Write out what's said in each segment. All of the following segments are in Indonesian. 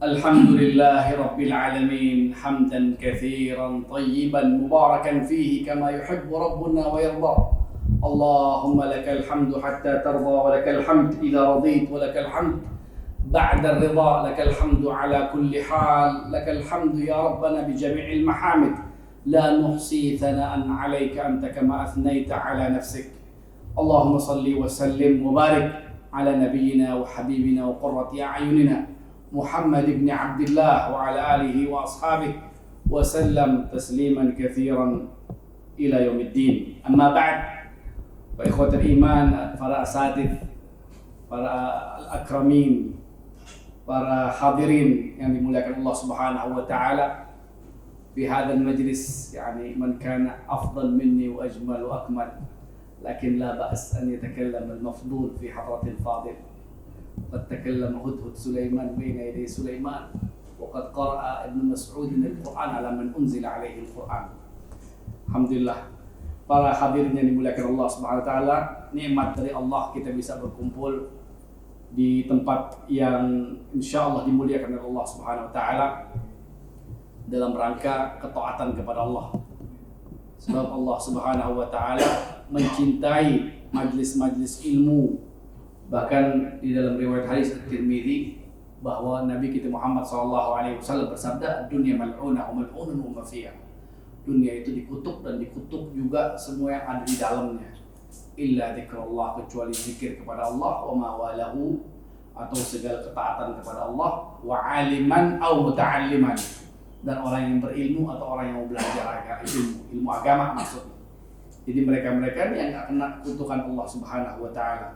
الحمد لله رب العالمين حمدا كثيرا طيبا مباركا فيه كما يحب ربنا ويرضى. اللهم لك الحمد حتى ترضى ولك الحمد إذا رضيت ولك الحمد بعد الرضا، لك الحمد على كل حال، لك الحمد يا ربنا بجميع المحامد، لا نحصي ثناء عليك أنت كما أثنيت على نفسك. اللهم صل وسلم وبارك على نبينا وحبيبنا وقرة أعيننا محمد بن عبد الله وعلى آله وأصحابه وسلم تسليما كثيرا إلى يوم الدين. أما بعد، فإخوة الإيمان، para asatidz, para al-akramin, para hadirin yang dimuliakan Allah Subhanahu wa taala, في هذا المجلس يعني من كان أفضل مني وأجمل وأكمل، لكن لا بأس أن يتكلم المفضول في حضرة الفاضل. قد تكلم هدهد سليمان بين يدي سليمان، وقد قرأ ابن مسعود القرآن على من أنزل عليه القرآن. Alhamdulillah, para hadirin yang dimuliakan Allah Subhanahu wa taala, nikmat dari Allah kita bisa berkumpul di tempat yang insyaallah dimuliakan oleh Allah Subhanahu wa taala dalam rangka ketaatan kepada Allah. Sebab Allah Subhanahu wa taala mencintai majlis-majlis ilmu. Bahkan di dalam riwayat hadis At-Tirmidzi bahwa Nabi kita Muhammad SAW bersabda, dunia mal'unah wa mal'unun wa ma fiha. Dunia itu dikutuk dan dikutuk juga semua yang ada di dalamnya. Illa dzikrullah, kecuali zikir kepada Allah, wa ma walahu, atau segala ketaatan kepada Allah, wa aliman au muta'alliman, dan orang yang berilmu atau orang yang mau belajar ilmu agama maksudnya. Jadi mereka-mereka ini yang akan kena kutukan Allah Subhanahu wa taala.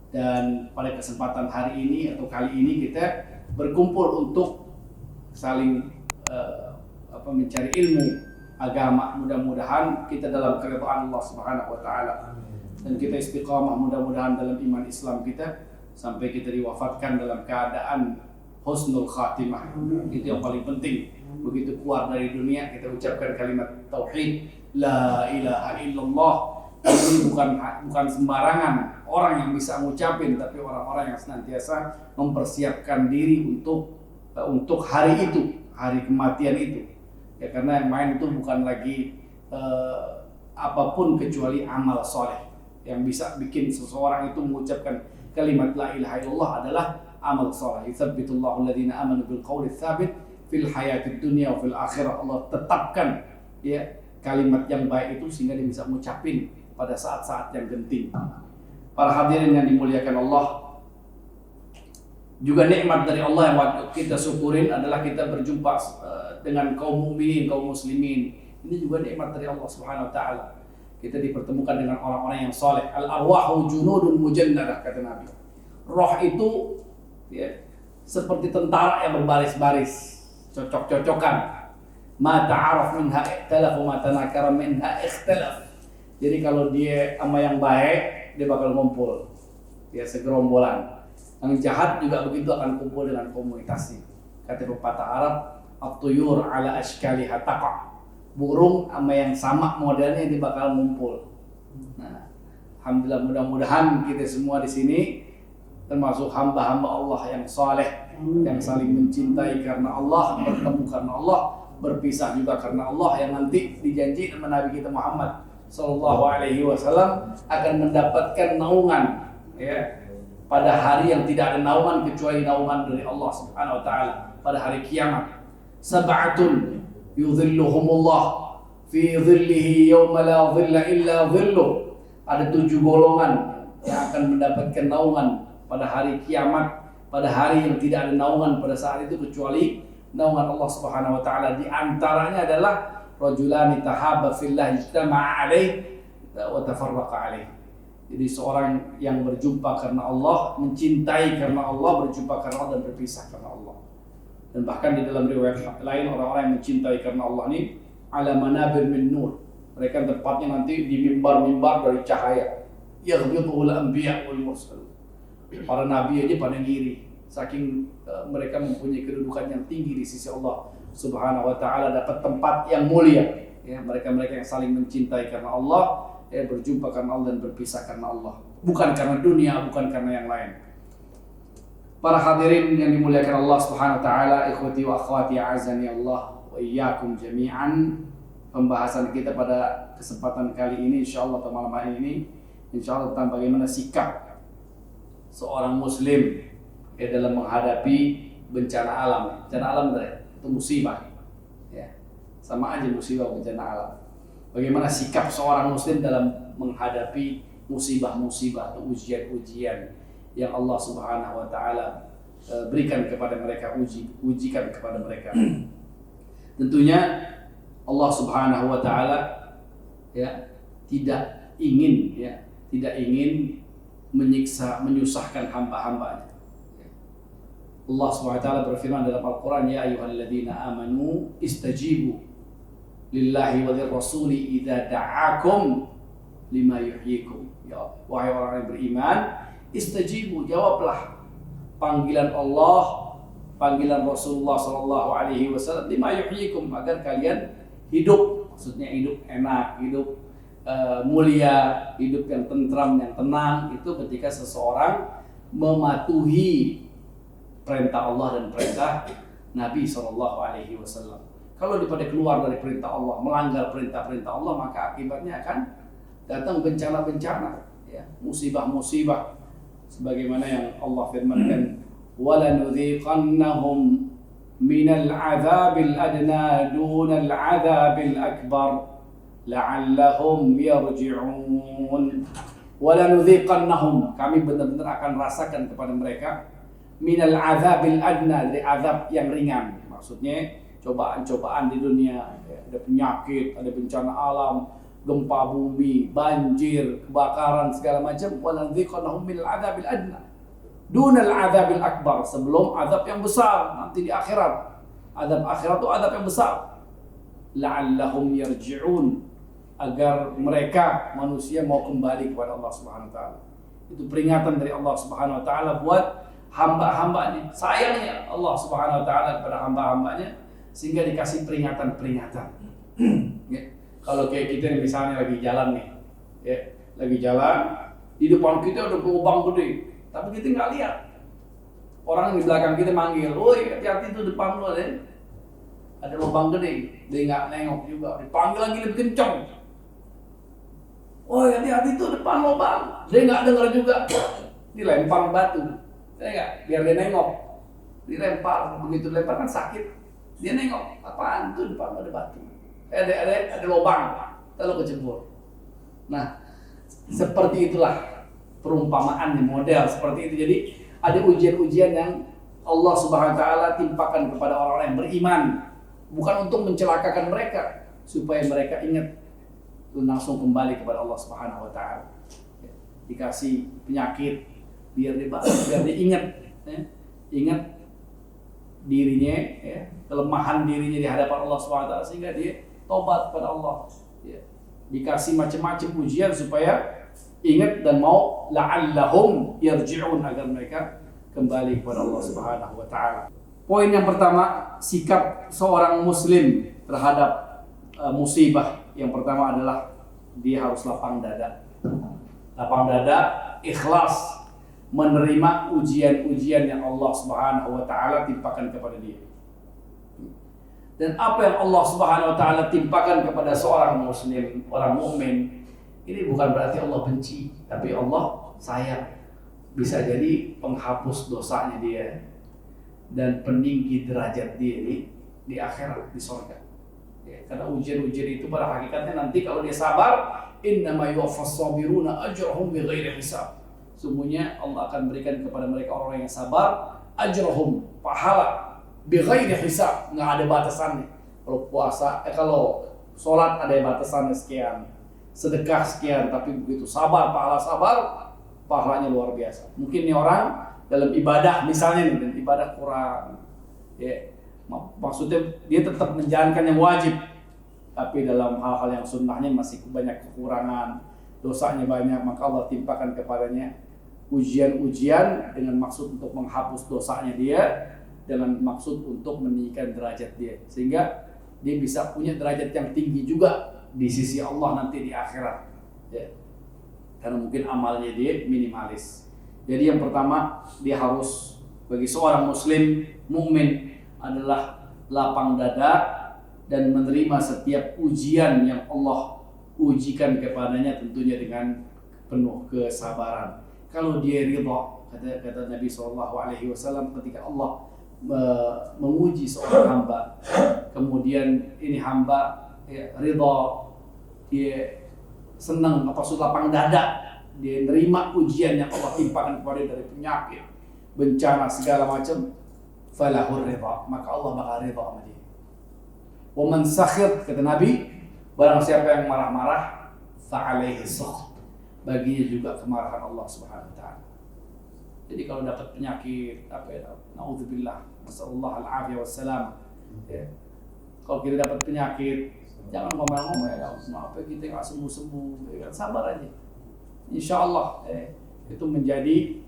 Dan pada kesempatan hari ini atau kali ini kita berkumpul untuk saling mencari ilmu agama. Mudah-mudahan kita dalam keridhaan Allah Subhanahu wa taala dan kita istiqamah mudah-mudahan dalam iman Islam kita sampai kita diwafatkan dalam keadaan husnul khatimah. Itu yang paling penting. Begitu keluar dari dunia kita ucapkan kalimat tauhid, la ilaha illallah. Ini bukan sembarangan orang yang bisa ngucapin, tapi orang-orang yang senantiasa mempersiapkan diri untuk hari itu, hari kematian itu. Ya, karena yang main itu bukan lagi apapun kecuali amal soleh. Yang bisa bikin seseorang itu mengucapkan kalimat la ilaha illallah adalah amal soleh. Yutsabbitullahu alladhina amanu bil qawli tsabit fil hayatid dunya wa fil akhirah. Allah tetapkan ya kalimat yang baik itu sehingga dia bisa mengucapin pada saat-saat yang genting. Para hadirin yang dimuliakan Allah, juga nikmat dari Allah yang kita syukurin adalah kita berjumpa dengan kaum mukminin, kaum muslimin. Ini juga nikmat dari Allah Subhanahu wa taala. Kita dipertemukan dengan orang-orang yang saleh. Al-arwahu junudun mujannadah, kata Nabi. Roh itu ya, seperti tentara yang berbaris-baris, cocok-cocokan. Ma ta'araf minha ikhtalaf wa ma tanakara minha ikhtalaf. Jadi kalau dia sama yang baik, dia bakal ngumpul, ya segerombolan. Yang jahat juga begitu, akan kumpul dengan komunitasnya. Kata pepatah Arab, at-tuyur ala ashkaliha taqa. Burung sama yang sama modelnya dia bakal ngumpul. Nah, alhamdulillah, mudah-mudahan kita semua di sini termasuk hamba-hamba Allah yang saleh, yang saling mencintai karena Allah, bertemu karena Allah, berpisah juga karena Allah, yang nanti dijanji sama Nabi kita Muhammad Sallallahu Alaihi Wasallam akan mendapatkan naungan ya pada hari yang tidak ada naungan kecuali naungan dari Allah Subhanahu Wa Taala pada hari kiamat. Sab'atun yudhilluhumullah fi dhillihi yawma la dhilla illa dhilluh. Ada 7 golongan yang akan mendapatkan naungan pada hari kiamat, pada hari yang tidak ada naungan pada saat itu kecuali naungan Allah Subhanahu Wa Taala. Di antaranya adalah rajulani tahabba fillah ijtama'a alaih wa tafarraqa alaih. Jadi seorang yang berjumpa karena Allah, mencintai karena Allah, berjumpa karena Allah dan berpisah karena Allah. Dan bahkan di dalam riwayat lain orang-orang yang mencintai karena Allah ini ala manabir min nur. Mereka tempatnya nanti di mimbar-mimbar dari cahaya. Yaghbituhul anbiya wal mursalun. Para nabi aja pada ngiri saking mereka mempunyai kedudukan yang tinggi di sisi Allah Subhanahu wa taala, dapat tempat yang mulia. Ya, mereka-mereka yang saling mencintai karena Allah, ya, berjumpa karena Allah dan berpisah karena Allah. Bukan karena dunia, bukan karena yang lain. Para hadirin yang dimuliakan Allah Subhanahu wa taala, ikhwati wa akhwati a'azzani Allah wa iyyakum jami'an. Pembahasan kita pada kesempatan kali ini insyaallah atau malam hari ini insyaallah tentang bagaimana sikap seorang muslim dalam menghadapi bencana alam. Bencana alam itu musibah. Ya. Sama aja musibah bencana alam. Bagaimana sikap seorang muslim dalam menghadapi musibah-musibah atau ujian-ujian yang Allah Subhanahu wa taala berikan kepada mereka, ujikan kepada mereka. Tentunya Allah Subhanahu wa taala tidak ingin menyiksa, menyusahkan hamba-hambanya. Allah Subhanahu wa taala berfirman dalam Al-Qur'an, ya ayyuhalladzina amanu istajibu lillahi wa lirrasuli idza da'akum lima yuhyikum. Ya, wahai orang yang beriman, istajibu, jawablah panggilan Allah, panggilan Rasulullah sallallahu alaihi wasallam, lima yuhyikum, agar kalian hidup, maksudnya hidup enak, hidup mulia, hidup yang tentram, yang tenang. Itu ketika seseorang mematuhi perintah Allah dan perintah Nabi sallallahu alaihi wasallam. Kalau daripada keluar dari perintah Allah, melanggar perintah-perintah Allah, maka akibatnya akan datang bencana-bencana, ya, musibah-musibah. Sebagaimana yang Allah firmankan, وَلَنُذِيقَنَّهُمْ مِنَ الْعَذَابِ الْأَدْنَى دُونَ الْعَذَابِ الْأَكْبَرِ لَعَلَّهُمْ يَرْجِعُونَ. وَلَنُذِيقَنَّهُمْ, kami benar-benar akan rasakan kepada mereka مِنَ الْعَذَابِ الْأَدْنَى, dari azab yang ringan. Maksudnya cobaan-cobaan di dunia, ada penyakit, ada bencana alam, gempa bumi, banjir, kebakaran, segala macam. وَلَنُذِيقَنَّهُمْ مِنَ الْعَذَابِ الْأَدْنَى دُونَ الْعَذَابِ الْأَكْبَرِ, sebelum azab yang besar nanti di akhirat. Azab akhirat itu azab yang besar. لَعَلَّهُمْ يَرْجِعُونَ, agar mereka manusia mau kembali kepada Allah Subhanahu wa taala. Itu peringatan dari Allah Subhanahu wa taala buat hamba-hambanya. Sayangnya Allah Subhanahu wa taala kepada hamba-hambanya sehingga dikasih peringatan-peringatan. Ya. Kalau kayak kita nih, misalnya lagi jalan nih, ya, lagi jalan, di depan kita ada lubang gede, tapi kita nggak lihat. Orang di belakang kita manggil, woi hati-hati tuh depan lu ada lubang gede, dia nggak nengok juga, dipanggil lagi lebih kencang. Woi hati-hati tuh depan lubang, dia nggak dengar juga, dilempar batu, ya nggak, biar dia nengok, dilempar, begitu dilempar kan sakit, dia nengok, apaan tuh depan ada batu. Ada lubang, lalu kecebur. Nah, seperti itulah perumpamaan di model seperti itu. Jadi ada ujian-ujian yang Allah Subhanahu wa taala timpakan kepada orang-orang yang beriman, bukan untuk mencelakakan mereka, supaya mereka ingat langsung kembali kepada Allah Subhanahu wa taala. Dikasih penyakit biar dia ingat, ingat dirinya, ya, kelemahan dirinya di hadapan Allah Subhanahu wa taala, sehingga dia tobat kepada Allah, ya. Dikasih macam-macam ujian supaya ingat dan mau, la'allahum yarji'un, agar mereka kembali kepada Allah Subhanahu wa taala. Poin yang pertama, sikap seorang muslim terhadap musibah. Yang pertama adalah dia harus lapang dada. Lapang dada, ikhlas menerima ujian-ujian yang Allah Subhanahu wa taala timpakan kepada dia. Dan apa yang Allah Subhanahu wa taala timpakan kepada seorang muslim, orang mukmin, ini bukan berarti Allah benci, tapi Allah sayang. Bisa jadi penghapus dosanya dia dan peninggi derajat dia di akhirat, di surga. Ya, karena ujian-ujian itu pada hakikatnya nanti kalau dia sabar, innama yuwaffas sabiruna ajrahum bighairi hisab. Sungguhnya Allah akan berikan kepada mereka orang yang sabar ajrahum, pahala bighairi hisab, nggak ada batasannya. Kalau puasa, kalau sholat ada batasannya sekian, sedekah sekian, tapi begitu sabar, pahalanya luar biasa. Mungkin nih orang dalam ibadah misalnya nih, dan ibadah kurang, ya, maksudnya dia tetap menjalankan yang wajib, tapi dalam hal-hal yang sunnahnya masih banyak kekurangan, dosanya banyak, maka Allah timpakan kepadanya ujian-ujian dengan maksud untuk menghapus dosanya dia, dengan maksud untuk meninggikan derajat dia, sehingga dia bisa punya derajat yang tinggi juga di sisi Allah nanti di akhirat, ya. Karena mungkin amalnya dia minimalis. Jadi yang pertama, dia harus bagi seorang muslim mukmin adalah lapang dada dan menerima setiap ujian yang Allah ujikan kepadanya, tentunya dengan penuh kesabaran. Kalau dia ridha, kata Nabi SAW, ketika Allah menguji seorang hamba, kemudian ini hamba ridha, dia senang, lapang dada, dia nerima ujian yang Allah timpakan kepada dari penyakit, bencana segala macam, falahur ridha, maka Allah bakal ridha sama dia. Wa man sakhir, kata Nabi, barang siapa yang marah-marah, fa'alaihi sukht, baginya juga kemarahan Allah Subhanahu wa taala. Jadi kalau dapat penyakit naudzubillah, nasallallahu al-afiyah wassalam. Kalau kita dapat penyakit, jangan ngomel-ngomel, kenapa kita enggak sembuh-sembuh, ya, sabar aja. Insyaallah itu menjadi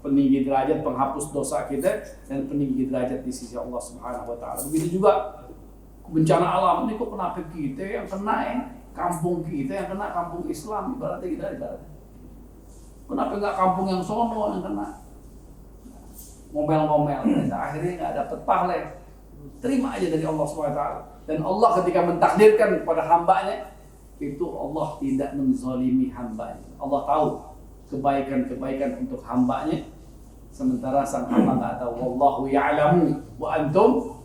peninggi derajat, penghapus dosa kita dan peninggi derajat di sisi Allah Subhanahu wa taala. Begitu juga bencana alam ini, kok kenapa kita yang kena, kampung kita yang kena, kampung Islam ibaratnya kita ibaratnya. Kenapa enggak kampung yang sono yang kena? Ngomel-ngomel, akhirnya enggak dapat pahala. Terima aja dari Allah Subhanahu wa taala. Dan Allah ketika mentakdirkan kepada hambanya, itu Allah tidak menzalimi hambanya. Allah tahu kebaikan-kebaikan untuk hambanya, sementara sang hamba enggak tahu. Wallahu ya'lamu wa antum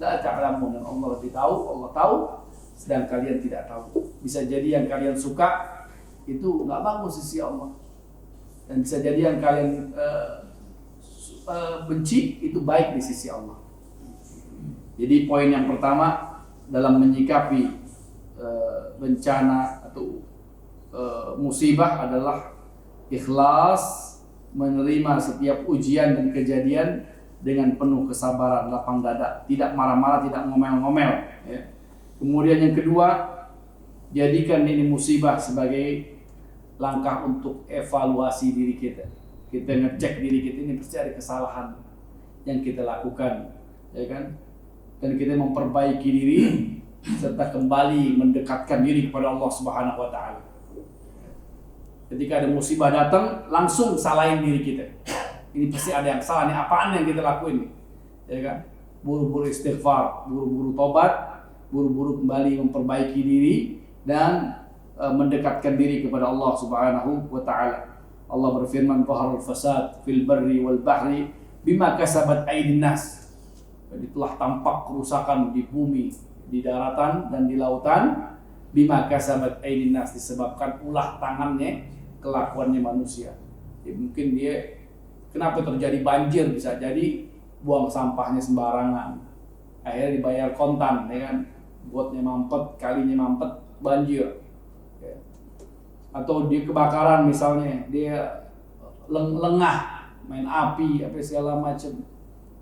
la ta'lamun. Allah lebih tahu, Allah tahu, sedang kalian tidak tahu. Bisa jadi yang kalian suka itu enggak bagus di sisi Allah, dan bisa jadi yang kalian benci itu baik di sisi Allah. Jadi poin yang pertama dalam menyikapi bencana atau musibah adalah ikhlas, menerima setiap ujian dan kejadian dengan penuh kesabaran, lapang dada, tidak marah-marah, tidak ngomel-ngomel, ya. Kemudian yang kedua, jadikan ini musibah sebagai langkah untuk evaluasi diri kita. Kita ngecek diri kita, ini pasti ada kesalahan yang kita lakukan, ya kan? Dan kita memperbaiki diri serta kembali mendekatkan diri kepada Allah Subhanahu wa taala. Ketika ada musibah datang, langsung salahin diri kita. Ini pasti ada yang salah nih, apaan yang kita lakuin nih? Ya kan? Buru-buru istighfar, buru-buru tobat, buru-buru kembali memperbaiki diri dan mendekatkan diri kepada Allah Subhanahu wa taala. Allah berfirman, "Dhaharul fasad fil barri wal bahri bima kasabat aydin nas." Jadi telah tampak kerusakan di bumi, di daratan dan di lautan, bima kasabat aydin nas, disebabkan ulah tangannya, kelakuannya manusia. Ya, mungkin dia kenapa terjadi banjir, bisa jadi buang sampahnya sembarangan, akhirnya dibayar kontan, ya kan? Botnya mampet, kalinya mampet, banjir. Ya. Atau dia kebakaran misalnya, dia lengah, main api, apa segala macam,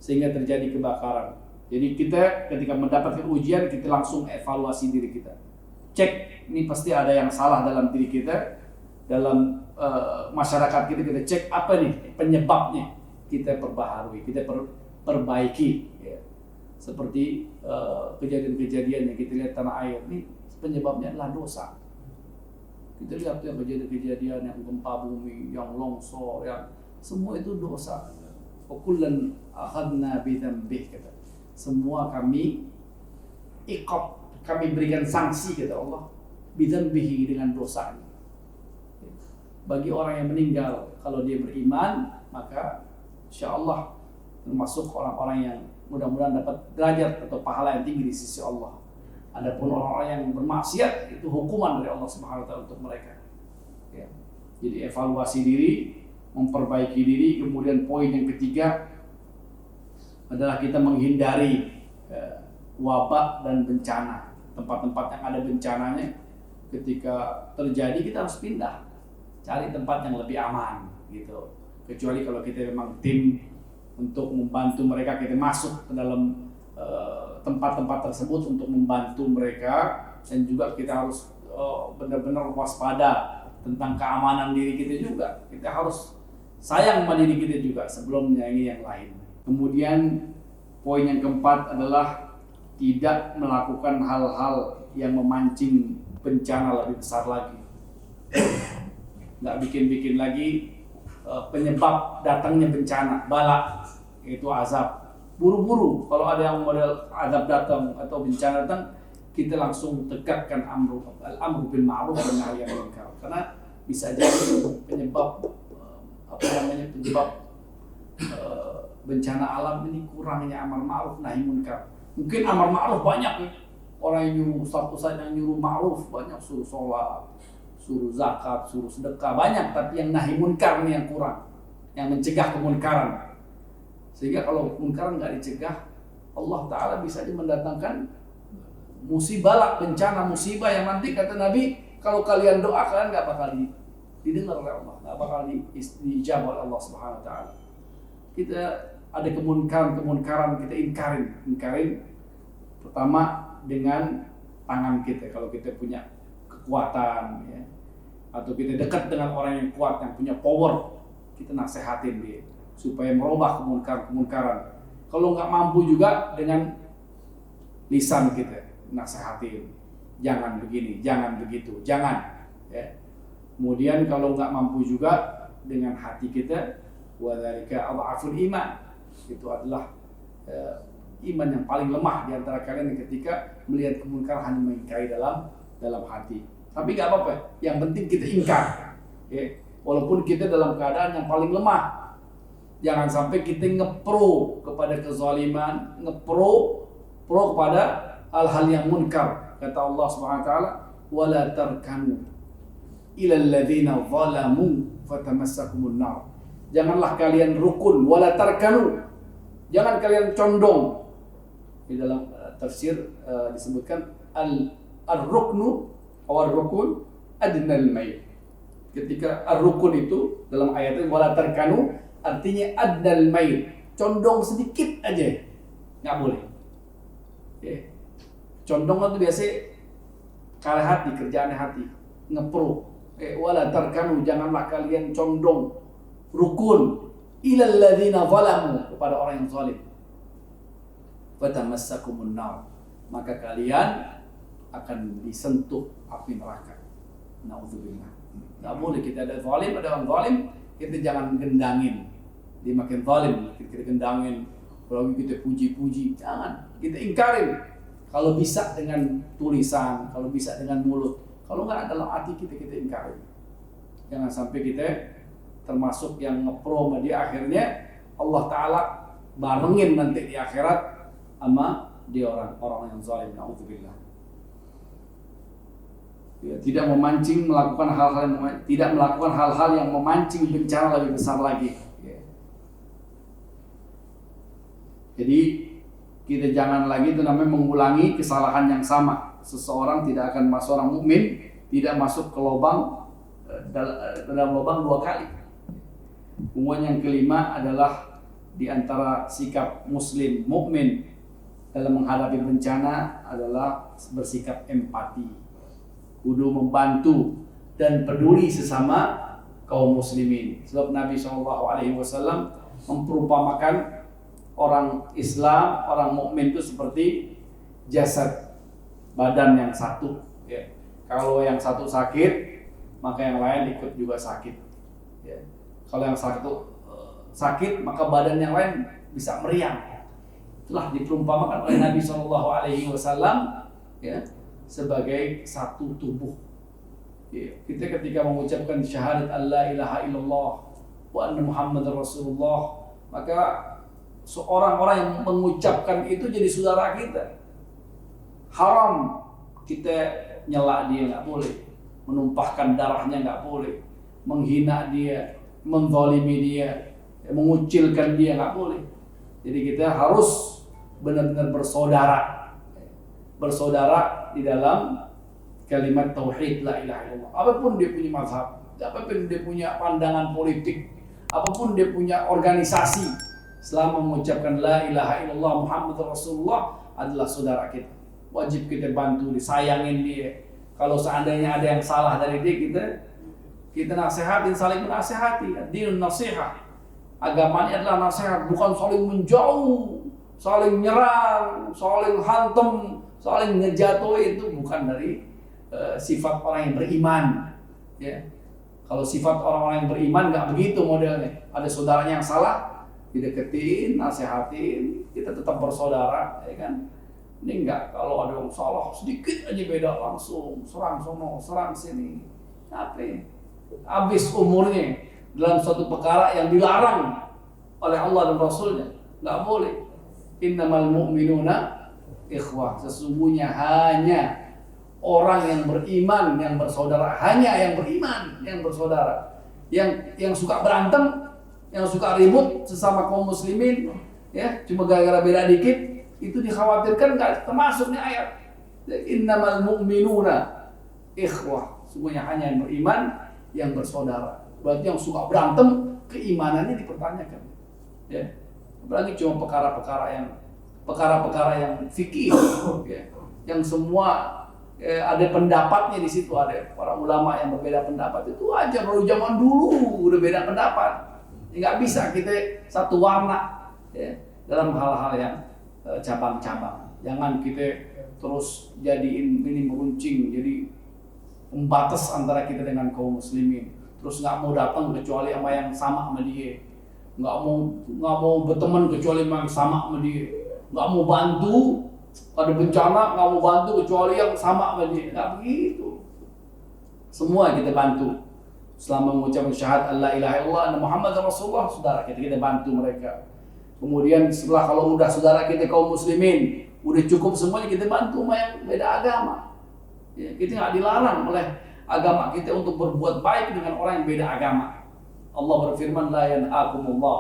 sehingga terjadi kebakaran. Jadi kita ketika mendapatkan ujian, kita langsung evaluasi diri kita. Cek, ini pasti ada yang salah dalam diri kita, dalam masyarakat kita cek apa nih penyebabnya, kita perbaharui, kita perbaiki, ya. Seperti kejadian-kejadian yang kita lihat tanah air ini, penyebabnya adalah dosa. Kita lihat yang kejadian-kejadian yang gempa bumi, yang longsor, yang semua itu dosa. Kullan akhadna bidzambih, kata. Semua kami iqab, kami berikan sanksi, kata Allah, bidzambihi, dengan dosanya. Bagi orang yang meninggal, kalau dia beriman, maka insyaallah termasuk orang-orang yang mudah-mudahan dapat derajat atau pahala yang tinggi di sisi Allah. Adapun orang-orang yang bermaksiat, itu hukuman dari Allah Subhanahu wa taala untuk mereka. Ya. Jadi evaluasi diri, memperbaiki diri. Kemudian poin yang ketiga adalah kita menghindari wabah dan bencana. Tempat-tempat yang ada bencananya, ketika terjadi kita harus pindah, cari tempat yang lebih aman, gitu. Kecuali kalau kita memang tim untuk membantu mereka, kita masuk ke dalam tempat-tempat tersebut untuk membantu mereka, dan juga kita harus benar-benar waspada tentang keamanan diri kita juga. Kita harus sayang sama diri kita juga sebelum menyayangi yang lain. Kemudian poin yang keempat adalah tidak melakukan hal-hal yang memancing bencana lebih besar lagi. Nggak bikin-bikin lagi penyebab datangnya bencana, bala. yaitu azab. Buru-buru kalau ada yang model azab datang atau bencana datang, kita langsung tegakkan al-amru bil ma'ruf wa nahy anil munkar. Karena bisa jadi penyebab bencana alam ini kurangnya amar ma'ruf nahi munkar. Mungkin amar ma'ruf banyak, orang yang nyuruh, ustaz yang nyuruh ma'ruf banyak, suruh sholat, suruh zakat, suruh sedekah banyak, tapi yang nahi munkar ini yang kurang, yang mencegah kemunkaran. Sehingga kalau kemunkaran nggak dicegah, Allah Ta'ala bisa mendatangkan musibah, bencana, musibah yang nanti kata Nabi, kalau kalian doa kalian nggak bakal didengar oleh Allah, nggak bakal diijabah oleh Allah Subhanahu Wa Ta'ala. Kita ada kemunkaran kita ingkarin. Pertama dengan tangan kita, kalau kita punya kekuatan, ya, atau kita dekat dengan orang yang kuat, yang punya power, kita nasehatin dia supaya merubah kemungkaran. Kalau nggak mampu juga dengan lisan kita nasehatin, jangan begini, jangan begitu, jangan. Ya. Kemudian kalau nggak mampu juga dengan hati kita, wadzalika adhaful iman. Itu adalah iman yang paling lemah di antara kalian ketika melihat kemungkaran hanya mengingkari dalam hati. Tapi nggak apa-apa, yang penting kita ingkar. Ya. Walaupun kita dalam keadaan yang paling lemah. Jangan sampai kita ngepro kepada kezaliman, ngepro kepada hal-hal yang munkar. Kata Allah Subhanahu wa taala, "Wala tarkanu ila alladzina zalamu fatamassakumun nar." Janganlah kalian rukun, wala tarkanu. Jangan kalian condong. Di dalam tafsir disebutkan ar-ruknu atau ar-rukun adnal mail. Ketika ar-rukun itu dalam ayat ini wala tarkanu artinya adnal mail, condong sedikit aja nggak boleh. Okay. Condong itu biasa karena hati, kerjaannya hati, ngepro. Wala tarkanu, janganlah kalian condong, rukun ilal ladzina zalamu, kepada orang yang zalim. Fatamassakumun nar, maka kalian akan disentuh api neraka. Nauzubillah. Nggak boleh kita ada zalim, ada orang zalim, kita jangan gendangin. Dia makin zalim, kita gendangin, kalau kita puji-puji, jangan. Kita ingkarin. Kalau bisa dengan tulisan, kalau bisa dengan mulut, kalau nggak dalam hati kita ingkarin. Jangan sampai kita termasuk yang ngepro sama dia, akhirnya Allah Ta'ala barengin nanti di akhirat sama dia orang yang zalim. Na'udzubillah. Ya, tidak melakukan hal-hal yang memancing bencana lebih besar lagi. Ya. Jadi kita jangan lagi itu namanya mengulangi kesalahan yang sama. Seseorang tidak akan masuk, orang mukmin tidak masuk ke dalam lubang dua kali. Kemudian yang kelima adalah di antara sikap muslim mukmin dalam menghadapi bencana adalah bersikap empati, kudu membantu dan peduli sesama kaum muslimin. Sebab Nabi SAW memperumpamakan orang Islam, orang mukmin itu seperti jasad, badan yang satu. Ya. Kalau yang satu sakit, maka yang lain ikut juga sakit. Ya. Kalau yang satu sakit, maka badan yang lain bisa meriang. Itulah diperumpamakan oleh Nabi SAW, ya, sebagai satu tubuh. Ya. Kita ketika mengucapkan syahadat Allah ilaha illallah wa anna Muhammadar Rasulullah, maka seorang-orang yang mengucapkan itu jadi saudara kita. Haram kita nyela dia, nggak boleh. Menumpahkan darahnya nggak boleh. Menghina dia, menzalimi dia, mengucilkan dia nggak boleh. Jadi kita harus benar-benar bersaudara di dalam kalimat tauhid la ilaha illallah. Apapun dia punya mazhab, apapun dia punya pandangan politik, apapun dia punya organisasi, selama mengucapkan la ilaha illallah Muhammadur Rasulullah adalah saudara kita. Wajib kita bantu, disayangin dia. Kalau seandainya ada yang salah dari dia, kita nasihatin, saling menasihati. Dinun nasihat. Agamanya adalah nasihat, bukan saling menjauh, saling nyerang, saling hantem, saling ngejatuh. Itu bukan dari sifat orang yang beriman. Ya. Kalau sifat orang-orang yang beriman nggak begitu modelnya. Ada saudaranya yang salah, dideketin, nasihatin, kita tetap bersaudara, ya kan? Ini enggak, kalau ada yang salah sedikit aja beda langsung serang sono, serang sini. Apa? Habis umurnya dalam suatu perkara yang dilarang oleh Allah dan Rasulnya. Enggak boleh. Innamal mu'minuna ikhwah. Sesungguhnya hanya orang yang beriman yang bersaudara, hanya yang beriman yang bersaudara. Yang suka berantem, yang suka ribut sesama kaum muslimin, ya, cuma gara-gara beda dikit, itu dikhawatirkan nggak termasuk nih ayat. Innamal mu'minuna ikhwah. Sesungguhnya hanya yang beriman yang bersaudara. Berarti yang suka berantem, keimanannya dipertanyakan. Ya. Apalagi cuma perkara-perkara yang fikih, ya. Yang semua ada pendapatnya di situ, ada para ulama yang berbeda pendapat, itu aja. Baru zaman dulu udah beda pendapat. Nggak bisa kita satu warna, ya, dalam hal-hal yang cabang-cabang. Jangan kita terus jadiin ini meruncing, jadi pembatas antara kita dengan kaum muslimin. Terus nggak mau datang kecuali sama yang sama sama dia. Nggak mau berteman kecuali yang sama sama dia. Nggak mau bantu, ada bencana nggak mau bantu kecuali yang sama sama dia. Nggak begitu. Semua kita bantu. Selama mengucapkan syahadat la ilaha illallah anna Muhammad Rasulullah, saudara kita bantu mereka. Kemudian setelah kalau udah saudara kita kaum muslimin, udah cukup semuanya, kita bantu sama yang beda agama. Ya, kita nggak dilarang oleh agama kita untuk berbuat baik dengan orang yang beda agama. Allah berfirman, la yanhaakumullah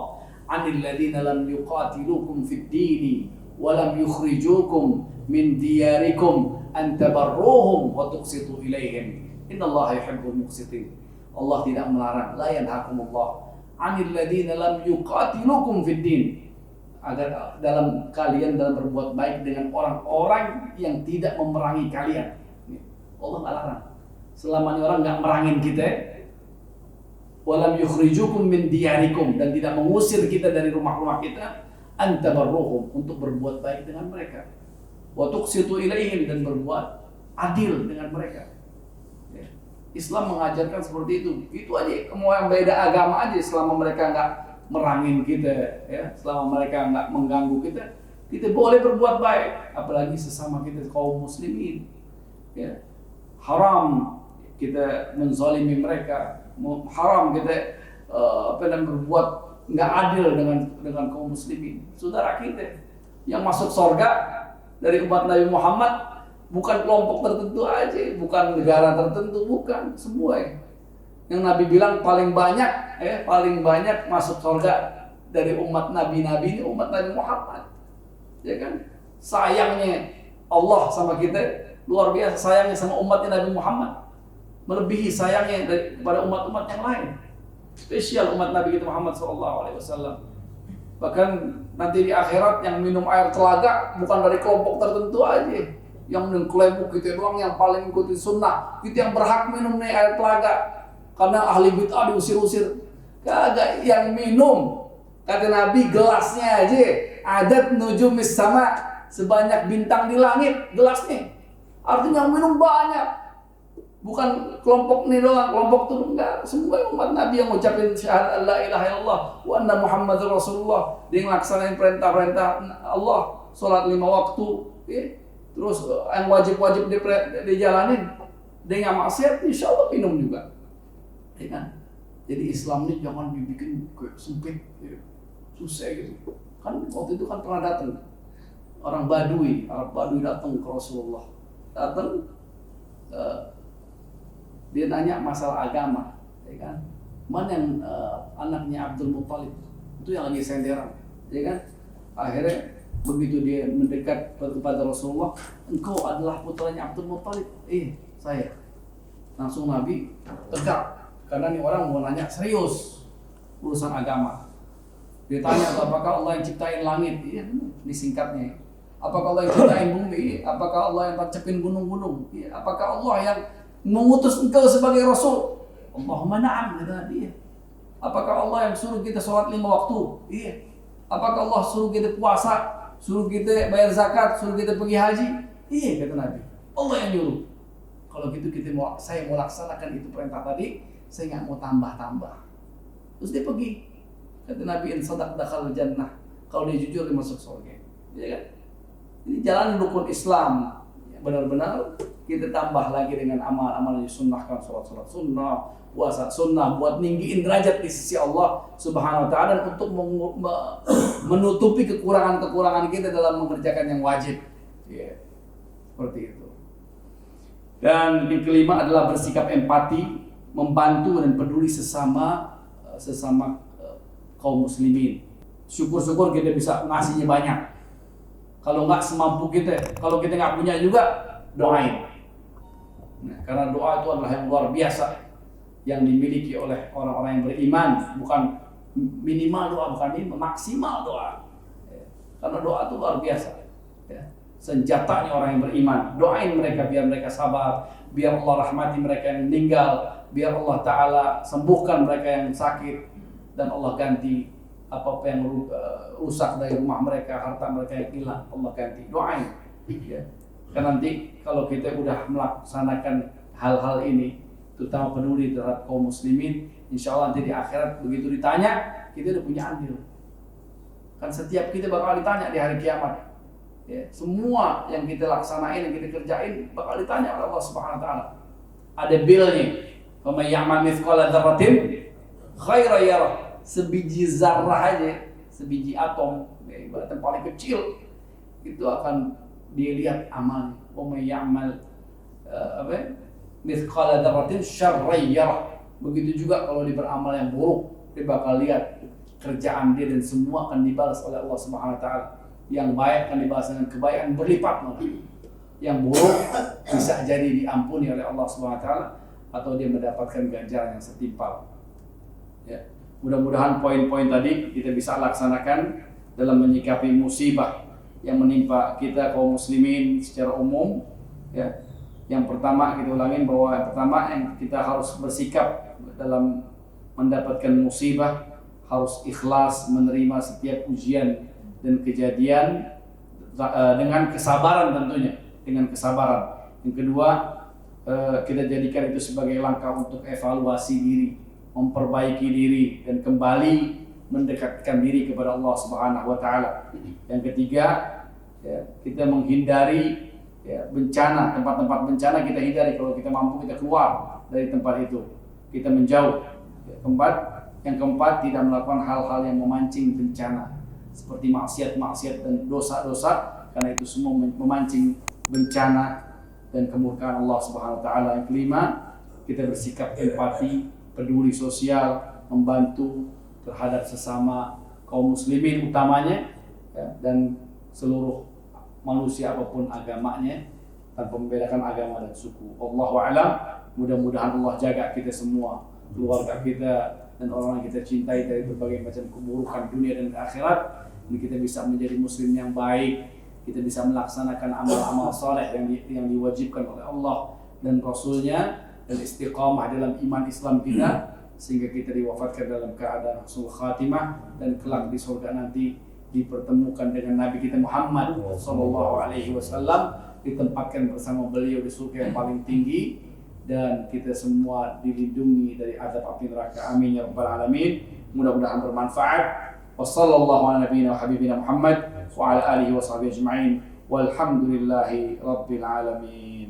'anil ladzina lam yuqatilukum fid dini wa lam yukhrijukum min diyarikum an tabarruhum wa tuqsitu ilaihim. Innallaha yuhibbul muqsitin. Allah tidak melarang, la yanhaakumullah 'anil ladzina lam yuqatilukum fid din, agar dalam berbuat baik dengan orang-orang yang tidak memerangi kalian. Allah nggak larang. Selama ini orang nggak merangin kita, walam yukhrijukum min diyarikum, dan tidak mengusir kita dari rumah-rumah kita, antabarruhum, untuk berbuat baik dengan mereka, wa tuqsitu ilaihim, dan berbuat adil dengan mereka. Ya. Islam mengajarkan seperti itu. Itu aja. Mau yang beda agama aja, selama mereka nggak merangin kita, ya, selama mereka nggak mengganggu kita, kita boleh berbuat baik. Apalagi sesama kita kaum muslimin. Ya. Haram kita menzalimi mereka, haram kita berbuat nggak adil dengan kaum muslimin. Saudara kita yang masuk surga dari umat Nabi Muhammad bukan kelompok tertentu aja, bukan negara tertentu, bukan, semua. Yang Nabi bilang paling banyak masuk surga dari umat nabi-nabi ini umat Nabi Muhammad. Ya kan? Sayangnya Allah sama kita luar biasa, sayangnya sama umatnya Nabi Muhammad melebihi sayangnya kepada umat-umat yang lain. Spesial umat Nabi kita Muhammad SAW. Bahkan nanti di akhirat yang minum air telaga bukan dari kelompok tertentu aja, yang mengklaim kita doang yang paling ikuti sunnah, kita yang berhak minum nih air telaga, karena ahli bid'ah diusir-usir. Kagak, yang minum, kata Nabi, gelasnya aja adat nujumis sama, sebanyak bintang di langit gelasnya. Artinya yang minum banyak. Bukan kelompok ini doang, kelompok itu enggak. Semua umat Nabi yang ngucapin syahadat la ilaha illallah wa anna Muhammadar Rasulullah, dia ngelaksanain perintah-perintah Allah, sholat 5 waktu, ya. Terus yang wajib-wajib dijalanin, dia nggak maksiat, insya Allah minum juga. Ya kan? Jadi Islam ini jangan dibikin kayak sempit, ya. Susah gitu. Kan waktu itu kan pernah datang orang Badui, Arab Badui datang ke Rasulullah. Datang, dia nanya masalah agama, ya kan? Mana yang anaknya Abdul Muttalib? Itu yang lagi senderan, ya kan? Akhirnya begitu dia mendekat kepada Rasulullah, engkau adalah putranya Abdul Muttalib. Saya. Langsung Nabi tegak, karena ini orang mau nanya serius urusan agama. Dia tanya, apakah Allah yang ciptain langit? Iya, disingkatnya. Apakah Allah yang ciptain bumi? Apakah Allah yang tancapin gunung-gunung? Iya. Apakah Allah yang mengutus engkau sebagai Rasul? Allahumma na'am, kata dia. Apakah Allah yang suruh kita sholat 5 waktu? Iya. Apakah Allah suruh kita puasa, suruh kita bayar zakat, suruh kita pergi haji? Iya, kata Nabi. Allah yang nyuruh. Kalau gitu saya mau laksanakan itu perintah tadi, saya nggak mau tambah-tambah. Terus dia pergi. Kata Nabi, in sadaq dakhal jannah. Kalau dia jujur dia masuk surga. Ya kan? Ini jalan rukun Islam. Benar-benar kita tambah lagi dengan amal-amal yang disunnahkan, salat-salat sunnah, puasa sunnah, buat ninggiin derajat di sisi Allah Subhanahu wa taala, dan untuk menutupi kekurangan-kekurangan kita dalam mengerjakan yang wajib. Ya. Seperti itu. Dan yang kelima adalah bersikap empati, membantu dan peduli sesama kaum muslimin. Syukur-syukur kita bisa ngasihnya banyak. Kalau nggak semampu kita, kalau kita nggak punya juga, doain. Nah, karena doa itu adalah yang luar biasa yang dimiliki oleh orang-orang yang beriman, bukan minimal doa, bukan ini maksimal doa. Karena doa itu luar biasa. Senjatanya orang yang beriman. Doain mereka biar mereka sabar, biar Allah rahmati mereka yang meninggal, biar Allah Ta'ala sembuhkan mereka yang sakit, dan Allah ganti apa yang rusak dari rumah mereka, harta mereka yang hilang, Allah ganti. Doain. Ya. Karena nanti kalau kita udah melaksanakan hal-hal ini, terutama peduli terhadap kaum muslimin, insya Allah nanti di akhirat begitu ditanya, kita udah punya andil. Kan setiap kita bakal ditanya di hari kiamat. Ya, semua yang kita laksanain, yang kita kerjain bakal ditanya oleh Allah Subhanahu wa taala. Ada billnya. Wa may ya'mal mithqala dzarratin khairan yarah. Sebiji zarah aja, sebiji atom, ibaratnya paling kecil, itu akan dilihat amalnya. Wa may ya'mal mithqala dzarratin syarran yarah. Begitu juga kalau dia beramal yang buruk, dia bakal lihat kerjaan dia, dan semua akan dibalas oleh Allah Subhanahu wa taala. Yang baik akan dibalas dengan kebaikan berlipat malah. Yang buruk bisa jadi diampuni oleh Allah Subhanahu wa taala, atau dia mendapatkan ganjaran yang setimpal. Ya. Mudah-mudahan poin-poin tadi kita bisa laksanakan dalam menyikapi musibah yang menimpa kita kaum muslimin secara umum. Ya. Yang pertama kita ulangin bahwa yang pertama yang kita harus bersikap dalam mendapatkan musibah, harus ikhlas menerima setiap ujian dan kejadian dengan kesabaran tentunya, dengan kesabaran. Yang kedua, kita jadikan itu sebagai langkah untuk evaluasi diri, memperbaiki diri, dan kembali mendekatkan diri kepada Allah Subhanahu wa taala. Yang ketiga, ya, kita menghindari bencana, tempat-tempat bencana kita hindari. Kalau kita mampu, kita keluar dari tempat itu, kita menjauh. Yang keempat, tidak melakukan hal-hal yang memancing bencana seperti maksiat-maksiat dan dosa-dosa, karena itu semua memancing bencana dan kemurkaan Allah Subhanahu wa taala. Yang kelima, kita bersikap empati, peduli sosial, membantu terhadap sesama kaum muslimin utamanya, ya, dan seluruh manusia apapun agamanya, tanpa membedakan agama dan suku. Wallahu a'lam. Mudah-mudahan Allah jaga kita semua, keluarga kita, dan orang yang kita cintai dari berbagai macam keburukan dunia dan akhirat. Ini kita bisa menjadi muslim yang baik, kita bisa melaksanakan amal-amal saleh yang diwajibkan oleh Allah dan Rasulnya, dan istiqamah dalam iman Islam kita, sehingga kita diwafatkan dalam keadaan husnul khatimah, dan kelak di surga nanti dipertemukan dengan Nabi kita Muhammad sallallahu alaihi wasallam, ditempatkan bersama beliau di surga yang paling tinggi, dan kita semua dilindungi dari azab api neraka. Amin ya rabbal alamin. Mudah-mudahan bermanfaat. Wassallallahu ala nabiyyina wa habibina Muhammad wa ala alihi wa sahbihi ajma'in. Walhamdulillahi rabbil alamin.